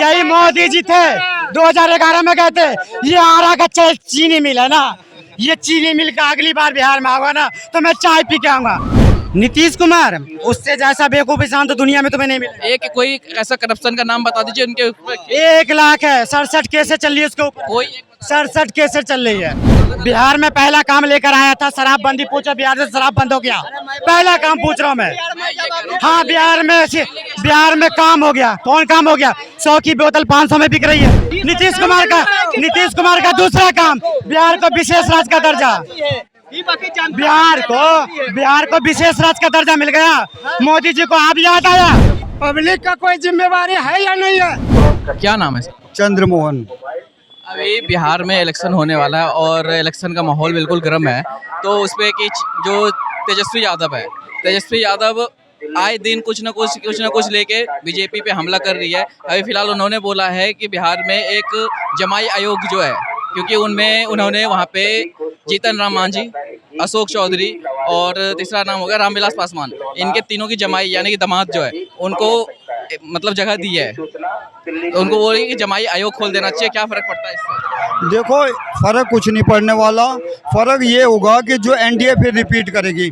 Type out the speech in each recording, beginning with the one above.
यही मोदी जी थे 2011 में गए थे। ये आरा का चीनी मिल है ना, ये चीनी मिल का अगली बार बिहार में आऊंगा ना तो मैं चाय पी के आऊंगा। नीतीश कुमार, उससे जैसा बेवकूफ इंसान तो दुनिया में तुम्हें नहीं मिला। एक कोई ऐसा करप्शन का नाम बता दीजिए उनके ऊपर। 1 लाख है, 67 केसें चल रही है उसके ऊपर, कोई 67 केसें चल रही है। बिहार में पहला काम लेकर आया था शराबबंदी। पूछो बिहार से शराब बंद हो गया? पहला काम पूछ रहा हूँ मैं। हाँ, बिहार में काम हो गया। कौन काम हो गया? 100 की बोतल 500 में बिक रही है। नीतीश कुमार का दूसरा काम, बिहार को विशेष राज्य का दर्जा। बिहार को विशेष राज्य का दर्जा मिल गया। मोदी जी को आप याद आया? पब्लिक का कोई जिम्मेवारी है या नहीं है? क्या नाम है सर? चंद्रमोहन। अभी बिहार में इलेक्शन होने वाला है और इलेक्शन का माहौल बिल्कुल गर्म है। तो उसपे कि जो तेजस्वी यादव आए दिन कुछ न कुछ लेके बीजेपी पे हमला कर रही है। अभी फिलहाल उन्होंने बोला है कि बिहार में एक जमाई आयोग जो है, क्योंकि उन्होंने वहाँ पे जीतन राम मांझी, अशोक चौधरी और तीसरा नाम हो गया रामविलास पासवान, इनके तीनों की जमाई यानी कि दामाद जो है उनको मतलब जगह दी है। तो उनको बोली कि जमाई आयोग खोल देना चाहिए। क्या फर्क पड़ता है इससे? देखो, फर्क कुछ नहीं पड़ने वाला। फर्क ये होगा कि जो एनडीए फिर रिपीट करेगी।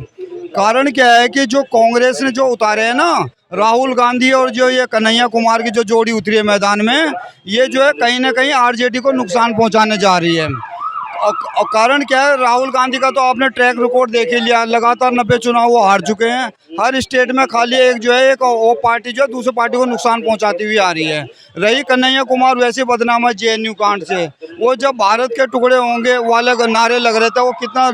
कारण क्या है कि जो कांग्रेस ने जो उतारे हैं ना, राहुल गांधी और जो ये कन्हैया कुमार की जो जोड़ी उतरी है मैदान में, ये जो है कहीं ना कहीं आरजेडी को नुकसान पहुंचाने जा रही है। और कारण क्या है, राहुल गांधी का तो आपने ट्रैक रिकॉर्ड देख ही लिया। लगातार 90 चुनाव वो हार चुके हैं। हर स्टेट में खाली एक वो पार्टी जो है दूसरी पार्टी को नुकसान पहुंचाती हुई आ रही है। रही कन्हैया कुमार, वैसे बदनाम है जेएनयू कांड से। वो जब भारत के टुकड़े होंगे वाले नारे लग रहे थे, वो कितना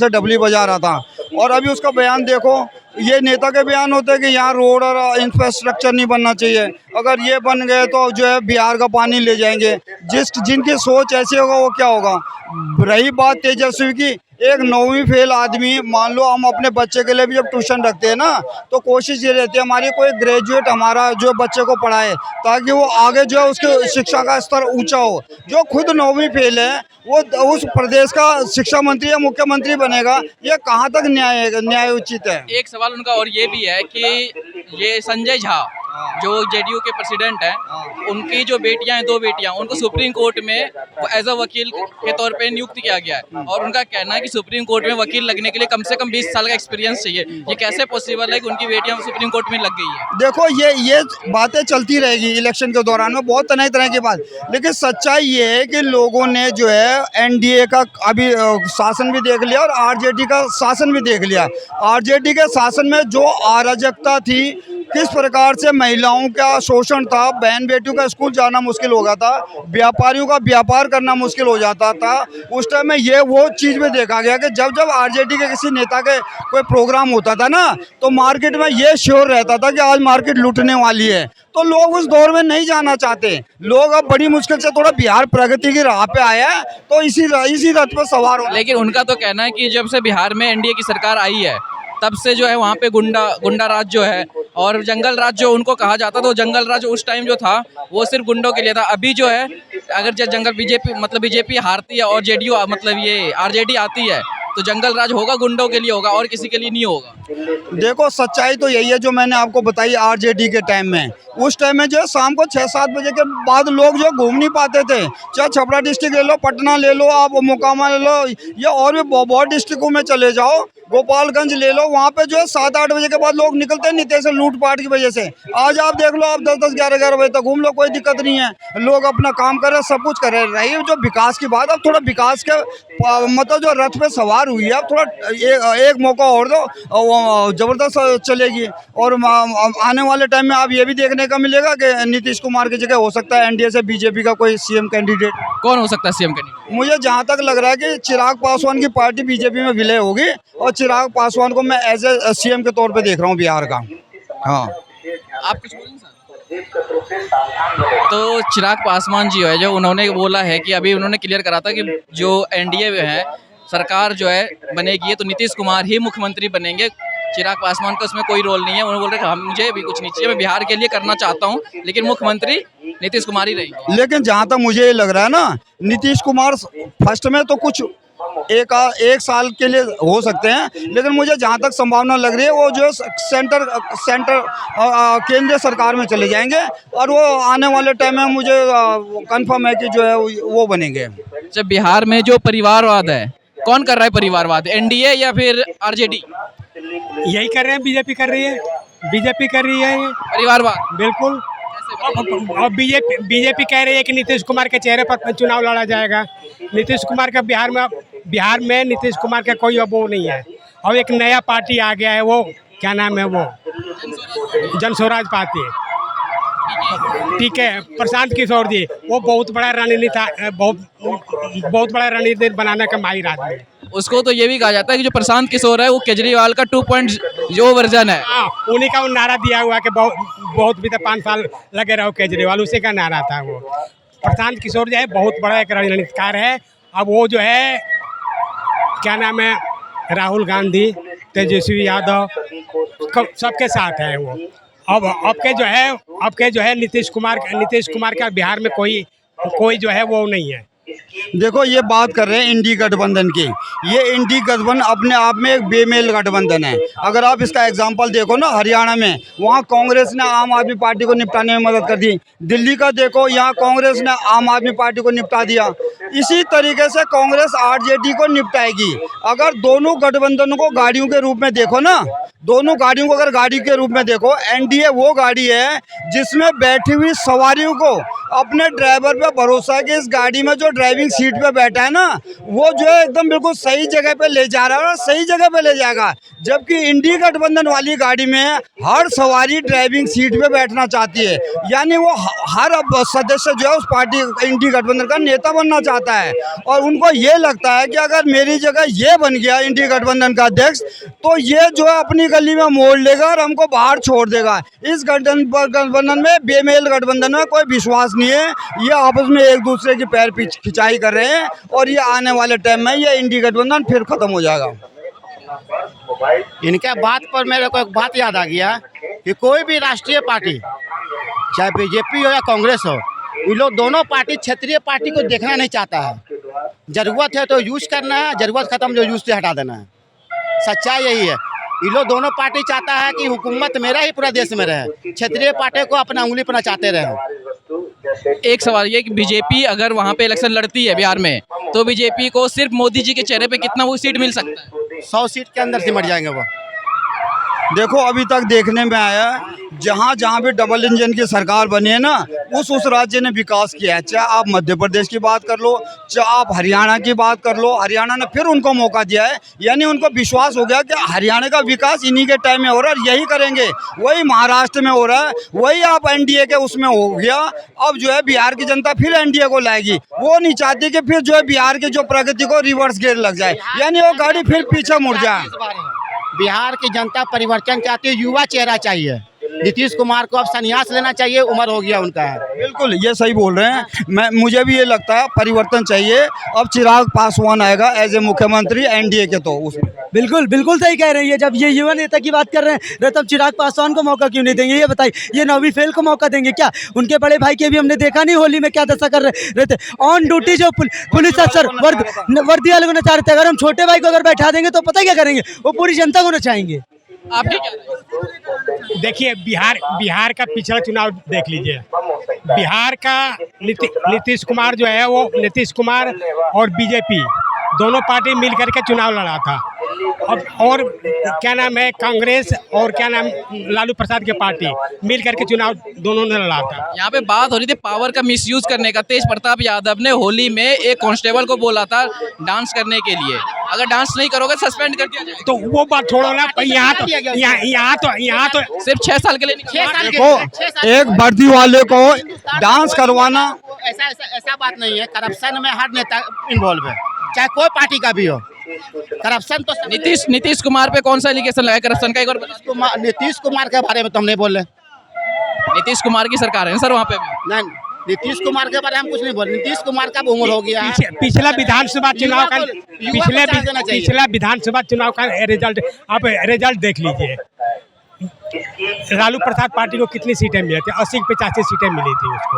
डबली बजा रहा था। और अभी उसका बयान देखो, ये नेता के बयान होते हैं कि यहाँ रोड और इंफ्रास्ट्रक्चर नहीं बनना चाहिए। अगर ये बन गए तो जो है बिहार का पानी ले जाएंगे। जिनकी सोच ऐसी होगा वो क्या होगा। रही बात तेजस्वी की, एक 9वीं फेल आदमी, मान लो हम अपने बच्चे के लिए भी जब ट्यूशन रखते हैं ना, तो कोशिश ये रहती है हमारी कोई ग्रेजुएट हमारा जो बच्चे को पढ़ाए, ताकि वो आगे जो है उसके शिक्षा का स्तर ऊंचा हो। जो खुद 9वीं फेल है वो उस प्रदेश का शिक्षा मंत्री या मुख्यमंत्री बनेगा, ये कहाँ तक न्याय उचित है? एक सवाल उनका और ये भी है कि ये संजय झा जो जेडीयू के प्रेसिडेंट हैं, उनकी जो बेटियां हैं, 2 बेटियां, उनको सुप्रीम कोर्ट में एज अ वकील के तौर पे नियुक्त किया गया है। और उनका कहना है कि सुप्रीम कोर्ट में वकील लगने के लिए कम से कम 20 साल का एक्सपीरियंस चाहिए। ये कैसे पॉसिबल है कि उनकी बेटियां सुप्रीम कोर्ट में लग गई है? देखो, ये बातें चलती रहेगी इलेक्शन के दौरान में, बहुत तरह की बात। लेकिन सच्चाई ये है कि लोगों ने जो है एनडीए का अभी शासन भी देख लिया और आरजेडी का शासन भी देख लिया। आरजेडी के शासन में जो अराजकता थी, किस प्रकार से महिलाओं का शोषण था, बहन बेटियों का स्कूल जाना मुश्किल हो गया था, व्यापारियों का व्यापार करना मुश्किल हो जाता था, उस टाइम में ये वो चीज़ में देखा गया कि जब आरजेडी के किसी नेता के कोई प्रोग्राम होता था ना, तो मार्केट में ये श्योर रहता था कि आज मार्केट लूटने वाली है। तो लोग उस दौर में नहीं जाना चाहते। लोग अब बड़ी मुश्किल से थोड़ा बिहार प्रगति की राह पे आया है, तो इसी रथ पर सवार हो। लेकिन उनका तो कहना है कि जब से बिहार में एनडीए की सरकार आई है, तब से जो है वहाँ पे गुंडा राज जो है और जंगल राज जो उनको कहा जाता था, तो जंगल राज उस टाइम जो था वो सिर्फ गुंडों के लिए था। अभी जो है अगर बीजेपी हारती है और जेडीयू मतलब ये आरजेडी आती है, तो जंगल राज होगा, गुंडों के लिए होगा और किसी के लिए नहीं होगा। देखो, सच्चाई तो यही है जो मैंने आपको बताई। आरजेडी के टाइम में, उस टाइम में जो है शाम को 6-7 बजे के बाद लोग जो घूम नहीं पाते थे। चाहे छपरा डिस्ट्रिक्ट ले लो, पटना ले लो, आप मोकामा ले लो, या और भी बहुत डिस्ट्रिक्टों में चले जाओ, गोपालगंज ले लो, वहाँ पे जो है 7-8 बजे के बाद लोग निकलते नहीं थे लूटपाट की वजह से। आज आप देख लो, आप 10-10, 11-11 बजे तक घूम लो, कोई दिक्कत नहीं है। लोग अपना काम कर रहे, सब कुछ कर रहे। रही जो विकास की बात, अब थोड़ा विकास के मतलब जो रथ पे सवार हुई है, अब थोड़ा एक मौका और दो, जबरदस्त चलेगी। और आने वाले टाइम में आप ये भी देखने का मिलेगा कि नीतीश कुमार की जगह हो सकता है एनडीए से बीजेपी का कोई सीएम कैंडिडेट। कौन हो सकता है सीएम कैंडिडेट? मुझे जहाँ तक लग रहा है कि चिराग पासवान की पार्टी बीजेपी में विलय होगी, और चिराग पासवान को मैं एज ए सीएम के तौर पे देख रहा हूँ बिहार का। हाँ, आप कुछ बोलेंगे सर? तो चिराग पासवान जी है जो उन्होंने बोला है कि अभी उन्होंने क्लियर करा था कि जो एनडीए में है सरकार जो है बनेगी, तो नीतीश कुमार ही मुख्यमंत्री बनेंगे। चिराग पासवान का उसमें कोई रोल नहीं है। उन्होंने बोल रहे कि मुझे भी कुछ नहीं चाहिए, मैं बिहार के लिए करना चाहता हूँ, लेकिन मुख्यमंत्री नीतीश कुमार ही रहेंगे। लेकिन जहाँ तक मुझे ये लग रहा है ना, नीतीश कुमार फर्स्ट में तो कुछ एक साल के लिए हो सकते हैं, लेकिन मुझे जहाँ तक संभावना लग रही है वो जो सेंटर केंद्रीय सरकार में चले जाएंगे और वो आने वाले टाइम में मुझे कंफर्म है कि जो है वो बनेंगे। जब बिहार में जो परिवारवाद है, कौन कर रहा है परिवारवाद, एनडीए या फिर आरजेडी? यही कर रहे हैं, बीजेपी कर रही है, बीजेपी कर रही है ये परिवारवाद बिल्कुल। और बीजेपी कह रही है कि नीतीश कुमार के चेहरे पर चुनाव लड़ा जाएगा। नीतीश कुमार का बिहार में नीतीश कुमार का कोई अब वो नहीं है। और एक नया पार्टी आ गया है, वो क्या नाम है, वो जनस्वराज पार्टी, ठीक है, प्रशांत किशोर जी, वो बहुत बड़ा रणनीति बहुत बड़ा रणनीति बनाने का माहिर आदमी है। उसको तो ये भी कहा जाता है कि जो प्रशांत किशोर है वो केजरीवाल का 2.0 वर्जन है। हाँ, उन्हीं का वो नारा दिया हुआ कि बहुत भी 5 साल लगे रहो केजरीवाल, उसी का नारा था वो। प्रशांत किशोर जो है बहुत बड़ा एक रणनीतिकार है। अब वो जो है क्या नाम है, राहुल गांधी, तेजस्वी यादव सबके साथ है वो। अब के जो है नीतीश कुमार का बिहार में कोई जो है वो नहीं है। देखो, ये बात कर रहे हैं इंडी गठबंधन की। ये इंडी गठबंधन अपने आप में एक बेमेल गठबंधन है। अगर आप इसका एग्जांपल देखो ना, हरियाणा में वहाँ कांग्रेस ने आम आदमी पार्टी को निपटाने में मदद कर दी। दिल्ली का देखो, यहाँ कांग्रेस ने आम आदमी पार्टी को निपटा दिया। इसी तरीके से कांग्रेस आरजेडी को निपटाएगी। अगर दोनों गठबंधनों को गाड़ियों के रूप में देखो ना, दोनों गाड़ियों को अगर गाड़ी के रूप में देखो, एनडीए वो गाड़ी है जिसमें बैठी हुई सवारियों को अपने ड्राइवर पे भरोसा है कि इस गाड़ी में जो ड्राइविंग सीट पे बैठा है ना, वो जो है एकदम बिल्कुल सही जगह पे ले जा रहा है और सही जगह पे ले जाएगा। जबकि इंडी गठबंधन वाली गाड़ी में हर सवारी ड्राइविंग सीट पे बैठना चाहती है, यानी वो हर सदस्य जो है उस पार्टी इंडी गठबंधन का नेता बनना चाहता है। और उनको ये लगता है कि अगर मेरी जगह ये बन गया इंडी गठबंधन का अध्यक्ष, तो ये जो है अपनी गली में मोड़ लेगा और हमको बाहर छोड़ देगा। इस गठबंधन में, बेमेल गठबंधन में कोई विश्वास नहीं है। ये आपस में एक दूसरे की पैर खिंचाई कर रहे हैं और ये आने वाले टाइम में ये इंडी गठबंधन फिर खत्म हो जाएगा। इनके बात पर मेरे को एक बात याद आ गया कि कोई भी राष्ट्रीय पार्टी, चाहे बीजेपी हो या कांग्रेस हो, ये लोग दोनों पार्टी क्षेत्रीय पार्टी को देखना नहीं चाहता है। जरूरत है तो यूज करना है, जरूरत खत्म जो यूज से हटा देना है। सच्चाई यही है। ये लोग दोनों पार्टी चाहता है कि हुकूमत मेरा ही पूरा देश में रहे, क्षेत्रीय पार्टी को अपना उंगली पर नचाते रहे। एक सवाल ये कि बीजेपी अगर वहाँ पे इलेक्शन लड़ती है बिहार में, तो बीजेपी को सिर्फ मोदी जी के चेहरे पे कितना वो सीट मिल सकता है? 100 सीट के अंदर सिमट जाएंगे वो। देखो, अभी तक देखने में आया जहाँ जहाँ भी डबल इंजन की सरकार बनी है ना, उस राज्य ने विकास किया है। चाहे आप मध्य प्रदेश की बात कर लो, चाहे आप हरियाणा की बात कर लो, हरियाणा ने फिर उनको मौका दिया है। यानी उनको विश्वास हो गया कि हरियाणा का विकास इन्हीं के टाइम में हो रहा है, यही करेंगे। वही महाराष्ट्र में हो रहा है, वही आप एनडीए के उसमें हो गया। अब जो है बिहार की जनता फिर एनडीए को लाएगी। वो नहीं चाहती कि फिर जो है बिहार की जो प्रगति को रिवर्स गियर लग जाए, यानी वो गाड़ी फिर पीछे मुड़ जाए। बिहार की जनता परिवर्तन चाहती है, युवा चेहरा चाहिए। नीतीश कुमार को अब संन्यास लेना चाहिए, उम्र हो गया उनका है। बिल्कुल, ये सही बोल रहे हैं। मुझे भी ये लगता है परिवर्तन चाहिए। अब चिराग पासवान आएगा एज ए मुख्यमंत्री एनडीए के, तो उसमें बिल्कुल सही कह रहे हैं। ये जब ये युवा नेता की बात कर रहे हैं, तब चिराग पासवान को मौका क्यों नहीं देंगे? ये बताइए, ये नौवीं फेल को मौका देंगे क्या? उनके बड़े भाई के भी हमने देखा नहीं होली में क्या दशा कर रहे थे। ऑन ड्यूटी जो पुलिस अफसर वर्दी वाले को नचा रहे थे, अगर हम छोटे भाई को अगर बैठा देंगे तो पता क्या करेंगे? वो पूरी जनता को नचाएंगे। आप क्या कह रहे हैं? देखिए, बिहार का पिछला चुनाव देख लीजिए। बिहार का नीतीश कुमार जो है, वो नीतीश कुमार और बीजेपी दोनों पार्टी मिल करके चुनाव लड़ा था। और क्या नाम है, कांग्रेस और क्या नाम लालू प्रसाद की पार्टी मिल करके चुनाव दोनों ने लड़ा था। यहाँ पे बात हो रही थी पावर का मिसयूज करने का। तेज प्रताप यादव ने होली में एक कांस्टेबल को बोला था डांस करने के लिए, अगर डांस नहीं करोगे सस्पेंड कर दिया जाएगा। तो वो बात छोड़ो ना, यहाँ तो सिर्फ 6 साल के लिए नहीं। देखो, एक वर्दी वाले को डांस करवाना, ऐसा बात नहीं है। करप्शन में हर नेता इन्वॉल्व है, चाहे कोई पार्टी का भी हो। करप्शन तो नीतीश कुमार पे कौन सा एलिगेशन लगा करप्शन का? एक और बता। नीतीश कुमार के बारे में तो हम नहीं बोल रहे। नीतीश कुमार की सरकार है सर वहाँ पे भी। नहीं, नीतीश कुमार के बारे में हम कुछ नहीं बोल रहे। नीतीश कुमार का उम्र हो गया। पिछला विधानसभा चुनाव का पिछला विधानसभा चुनाव का रिजल्ट आप रिजल्ट देख लीजिए। लालू प्रसाद पार्टी को कितनी सीटें मिली थी? 80-85 सीटें मिली थी उसको।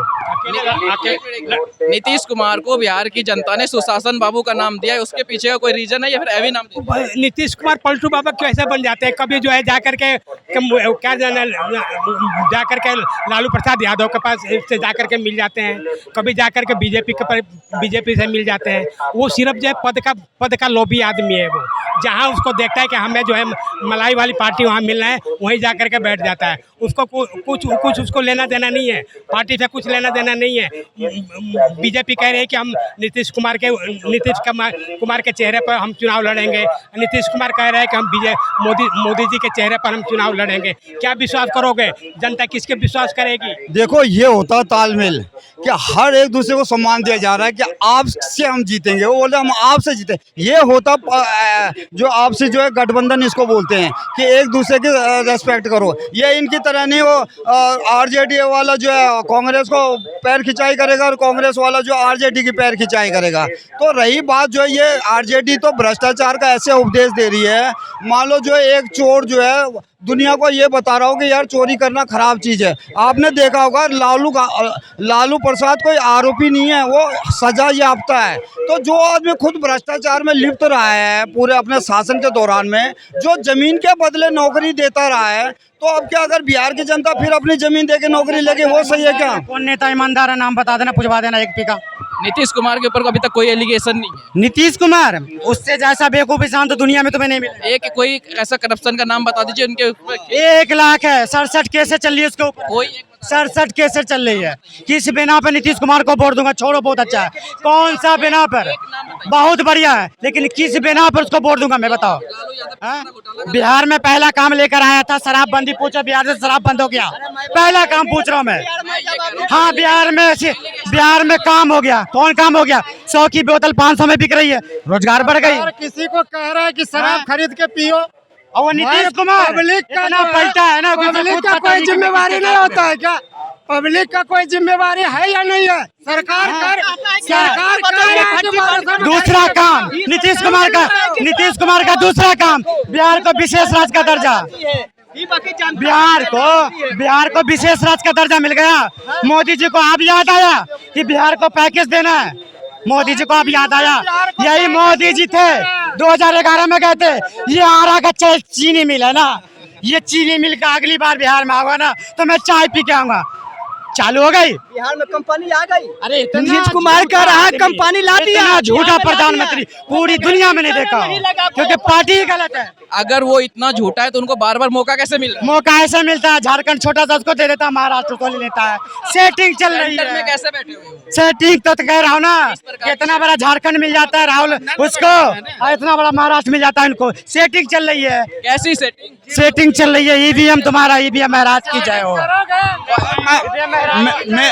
नीतीश कुमार को बिहार की जनता ने सुशासन बाबू का नाम दिया है, उसके पीछे का कोई रीजन है या फिर एवी नाम दिया? नीतीश कुमार पलटू बाबा क्यों ऐसे बन जाते हैं? कभी जो है जाकर के क्या जाकर के लालू प्रसाद यादव के पास से जाकर के मिल जाते हैं, कभी जाकर के बीजेपी से मिल जाते हैं। वो सिर्फ जो है पद का लोभी आदमी है। वो जहाँ उसको देखता है कि हमें जो है मलाई वाली पार्टी वहाँ मिलना है, वहीं जाकर के बैठ जाता है। उसको कुछ उसको लेना देना नहीं है, पार्टी से कुछ लेना देना नहीं है। बीजेपी कह रही है कि हम नीतीश कुमार के चेहरे पर हम चुनाव लड़ेंगे। नीतीश कुमार कह रहे हैं कि हम मोदी जी के चेहरे पर हम चुनाव लड़ेंगे। क्या विश्वास करोगे? जनता किसके विश्वास करेगी? देखो ये होता है तालमेल कि हर एक दूसरे को सम्मान दिया जा रहा है कि आपसे हम जीतेंगे, वो बोले हम आपसे जीते। ये होता जो आपसे जो है गठबंधन इसको बोलते हैं कि एक दूसरे की रेस्पेक्ट करो। ये इनकी तरह नहीं, वो आरजेडी वाला जो है कांग्रेस को पैर खिंचाई करेगा और कांग्रेस वाला जो आरजेडी की पैर खिंचाई करेगा। तो रही बात जो है, ये आरजेडी तो भ्रष्टाचार का ऐसे उपदेश दे रही है, मान लो जो एक चोर जो है दुनिया को ये बता रहा हो कि यार चोरी करना खराब चीज़ है। आपने देखा होगा लालू प्रसाद कोई आरोपी नहीं है, वो सजा याफ्ता है। तो जो आदमी खुद भ्रष्टाचार में लिप्त रहा है पूरे अपने शासन के दौरान में, जो जमीन के बदले नौकरी देता रहा है, तो अब क्या अगर बिहार की जनता फिर अपनी जमीन दे के नौकरी लेके, वो सही है क्या? कौन नेता ईमानदार है? नाम बता देना, पूछवा देना एक पी का। नीतीश कुमार के ऊपर अभी तक कोई एलिगेशन नहीं है। नीतीश कुमार, उससे जैसा बेवकूफ इंसान तो दुनिया में तुम्हें नहीं मिलेगा। एक कोई ऐसा करप्शन का नाम बता दीजिए उनके ऊपर। 1 लाख है, 67 केसें चल रही है उसके ऊपर। कोई 67 केसें चल रही है। किस बिना पर नीतीश कुमार को वोट दूंगा? छोड़ो, बहुत अच्छा है। कौन सा बिना पर? बहुत बढ़िया है, लेकिन किस बिना पर उसको वोट दूंगा मैं, बताओ? बिहार में पहला काम लेकर आया था शराबबंदी। पूछो बिहार से शराब बंद हो गया? पहला काम पूछ रहा हूँ मैं। हाँ, बिहार में काम हो गया। कौन काम हो गया? 100 की बोतल 500 में बिक रही है, रोजगार बढ़ गई। किसी को कह रहा है कि शराब खरीद के पियो, और वो नीतीश कुमार पब्लिक का इतना पलटा है ना, पब्लिक का कोई जिम्मेवारी नहीं होता है क्या? पब्लिक का कोई जिम्मेवारी है या नहीं है? सरकार दूसरा काम नीतीश कुमार का दूसरा काम, बिहार को विशेष राज्य का दर्जा। बिहार को विशेष राज्य का दर्जा मिल गया। मोदी जी को अब याद आया कि बिहार को पैकेज देना है। मोदी जी को अब याद आया, यही मोदी जी थे 2011 में गए थे। ये आरा का चीनी मिल है ना, ये चीनी मिल का अगली बार बिहार में आऊंगा ना तो मैं चाय पी के आऊंगा। चालू हो गई बिहार में कंपनी आ गई। अरे नीतीश कुमार कह रहा है कंपनी ला दिया। झूठा प्रधानमंत्री पूरी दुनिया में नहीं देखा, क्योंकि पार्टी ही गलत है। अगर वो इतना झूठा है तो उनको बार बार मौका कैसे मिल रहा है? मौका ऐसे मिलता है, झारखंड छोटा सा उसको दे देता है, महाराष्ट्र को ले लेता है। सेटिंग चल रही सेंटर में है। कैसे बैठे हुए हो? सेटिंग तो कह रहा हूँ ना, इतना बड़ा झारखंड मिल जाता है राहुल उसको, और इतना बड़ा महाराष्ट्र मिल जाता है उनको। सेटिंग चल रही है। कैसी सेटिंग? सेटिंग चल रही है। ईवीएम तुम्हारा, ईवीएम महाराज की जय हो।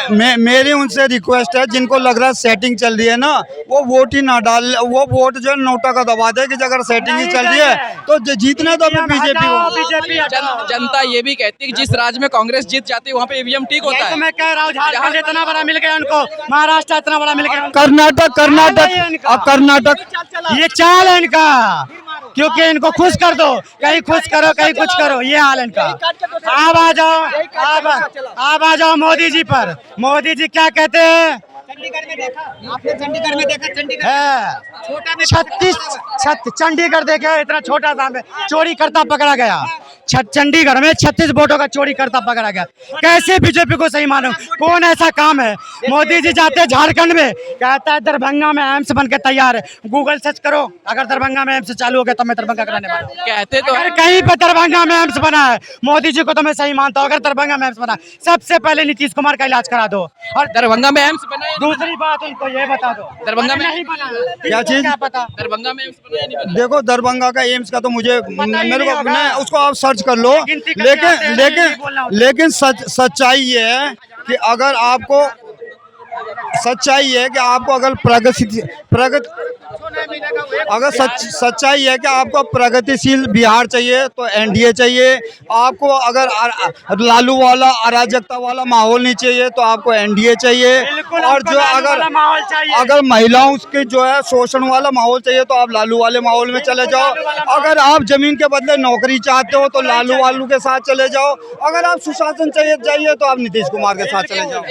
मेरी उनसे रिक्वेस्ट है, जिनको लग रहा है सेटिंग चल रही है ना, वो वोट ही ना डाल, वो वोट जो है नोटा का दबा दे कि अगर सेटिंग ही चल रही है तो जीतना तो अभी बीजेपी को। जनता ये भी कहती है कि जिस राज्य में कांग्रेस जीत जाती है वहाँ पे ईवीएम ठीक होता तो है। मैं कह रहा हूँ झारखंड इतना बड़ा मिल गया उनको, महाराष्ट्र इतना बड़ा मिल गया, कर्नाटक ये चाल है इनका, क्योंकि इनको खुश कर दो, कहीं खुश करो कहीं कुछ करो, ये हाल है इनका। अब आ जाओ मोदी जी पर। मोदी जी क्या कहते हैं? आपने चंडीगढ़ में देखा? चंडीगढ़ देखा, इतना छोटा सा में चोरी करता पकड़ा गया। चंडीगढ़ में 36 वोटों का चोरी करता पकड़ा गया। कैसे बीजेपी को सही मानो? कौन ऐसा काम है? मोदी जी जाते हैं झारखंड में, कहता है दरभंगा में एम्स बन के तैयार है। गूगल सर्च करो, अगर दरभंगा में एम्स चालू हो गया तो मैं दरभंगा कराने वाला हूं। कहते तो अगर कहीं पर दरभंगा में एम्स बना है, मोदी जी को तो मैं सही मानता हूँ। अगर दरभंगा में एम्स बना, सबसे पहले नीतीश कुमार का इलाज करा दो। और दरभंगा में एम्स बना है? दूसरी बात उनको ये बता दो, दरभंगा में नहीं बना, क्या चीज? क्या पता दरभंगा में एम्स बना है नहीं बना? देखो दरभंगा का एम्स का तो मुझे मेरे को होगा। नहीं, उसको आप सर्च कर लो। लेकिन सच्चाई ये है कि अगर आपको सच्चाई है कि आपको अगर अगर सच्चाई है कि आपको प्रगतिशील बिहार चाहिए तो एनडीए चाहिए, आपको अगर लालू वाला अराजकता वाला माहौल नहीं चाहिए तो आपको एनडीए चाहिए, और जो अगर महिलाओं के जो है शोषण वाला माहौल चाहिए तो आप लालू वाले माहौल में चले जाओ, अगर आप जमीन के बदले नौकरी चाहते हो तो लालू वालू के साथ चले जाओ, अगर आप सुशासन चाहिए तो आप नीतीश कुमार के साथ चले जाओ।